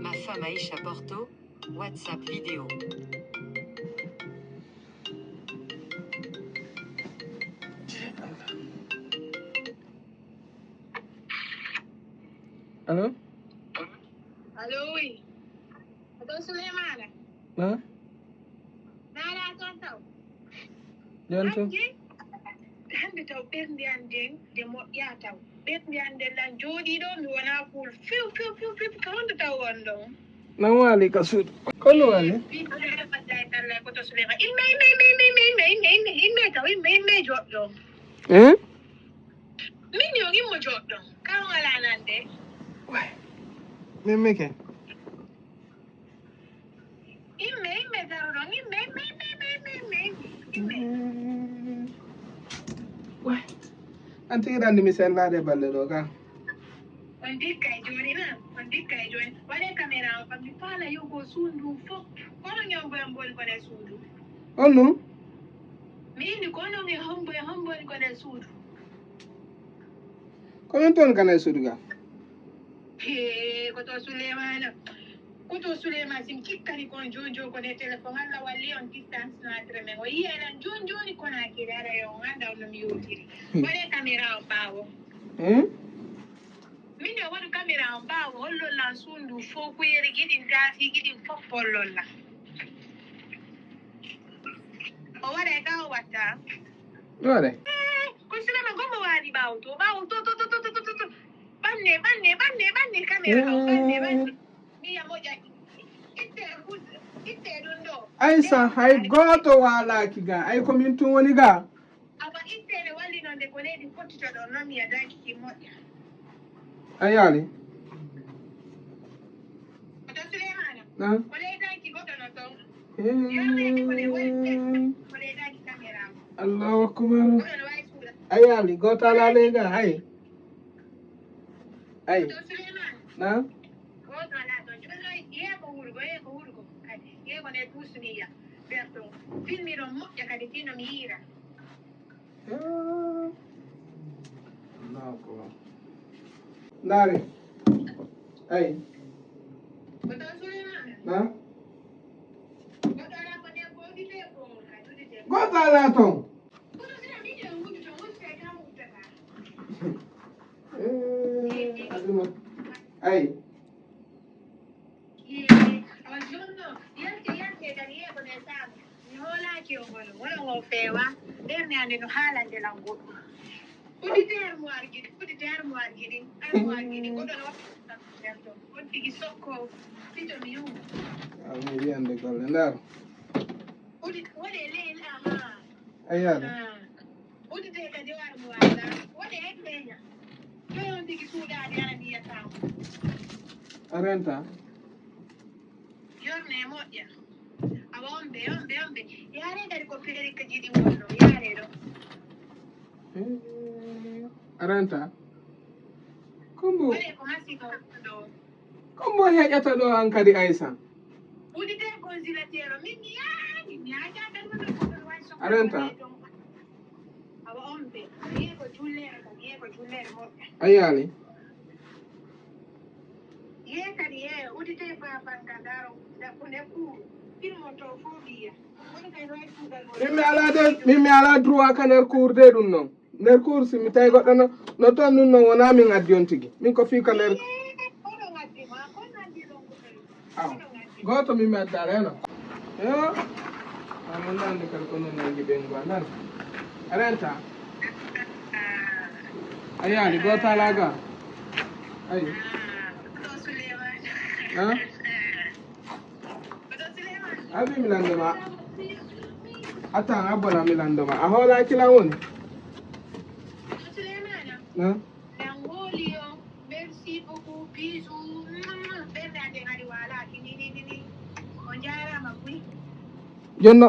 Ma femme Aïcha Porto, WhatsApp vidéo. Allô? Allô, oui. Ato Suleimana. Huh? Nala tontaw. Jonto? Hande taw ɓerndi an nden nde moƴƴa taw. Ɓerndi an nden lan jooɗiɗo mi wona kuul few ka honde taw won ɗon. Nan wali ka suudu. Kono wali? Wadday talla koto Suleima. Imme taw imme joɗɗo. Min yo immo joɗɗo. Kan wala nande. Min ke? Imme taw ɗon imme. An tigirandi mi sellade balle ɗo ka. On dikka e joni na on dikka e joni waɗe caméra o kam mi faala yogo suudu fof kono ñawboyan boni kone suudu On non? mi indi kono mi homboni kone suudu Komin toon kana e suudu ga? koto Souleymana sim kikkani kon joni kone téléphone Allah walli on distance natre men o yiyalan joni konakiri ara yo on anda on no mi yewtiri waɗe caméra o ɓaawo min yo waɗu caméra o ɓaawo hollollan suundu fof kuyeri giɗin daasi giɗin fof hollolla o waɗa ka o watta Waɗe? ko Souleymana gommo waɗi ɓaawo to ɓanne caméra o ɓanne miya moƴƴa itte ɗum ɗo Aïssa hay goto walaki ga ay komin tun woni ga. awa ittede walli noon nde ko leydi fottito ɗon noon miya dankiki moƴƴa A yaali? oto Souleymana Nan? ko leydanki goɗɗo no ton yoneki ko leydanki caméra o Allahu akbar. goɗɗo no wawi suuɗa A yaali goto ala lega ay. Ay. oto Souleymana Nan? goto ala ɗon jonno yeeko wurgo kadi yeeko nde tusniya ɓerɗo filmiɗon moƴƴa kadi tino mi yiira Allahu akbar. Ndari? Ay. oto Souleymana Nan? goɗɗo ala ko nden ko udite ko kadi udite Goto ala ton. kono sina miɗe wuddito wutte kam wuttata Aduna. Ay. on jonno yalti kadi yeeko nde saama mi hoolaki o ngono wono o feewa ɓerde ande no haalande lan goɗɗum uddite armoire giɗi goɗɗo no waɗto on tigi sokko fito mi yumma Ami wiyande golle ndar. waɗe leyl aha A yaali? uddite kadi o armoire la waɗe egleña toy on tigi suuɗade ara mbiyatamo A renta? yorne moƴƴa awa ombe yaare kadi ko feeri ka jiɗi wonno yaare ɗo A renta? Kombo waɗe ko masiko ɗo kombo heƴata ɗo an kadi Aïssa. uddite consilatero min mi yaja tan wono koɗon wawi A renta? awa ombe wiye ko jullere moƴƴa A yaali? ye kadi uddite fafanka daro ko ne kuuru filmo to fof wiya woni kay no wawi suuɗal Min mi ala droit ka nder cour de ɗum noon. Nder cour si mi tawi goɗɗo no toon ɗum noon wona min addi on tigi. Min ko fii ka nder. kono ngaddima kono addi ɗon ko tawi Aw. Goto min mi addara heno. Yo. Amin nandi kadi ko noon nangi ɓengu a nani. A renta? A yaali goto ala ga? Ayi. oto Souleymana Ha? oto Souleymana Abi mi landoma. Attends, abbola mi landoma. A hoola kilan woni? oto Souleymana Ha? en hooli o merci beaucoup bisou ɓerde ande kadi walaki ni on jarama buy Jonno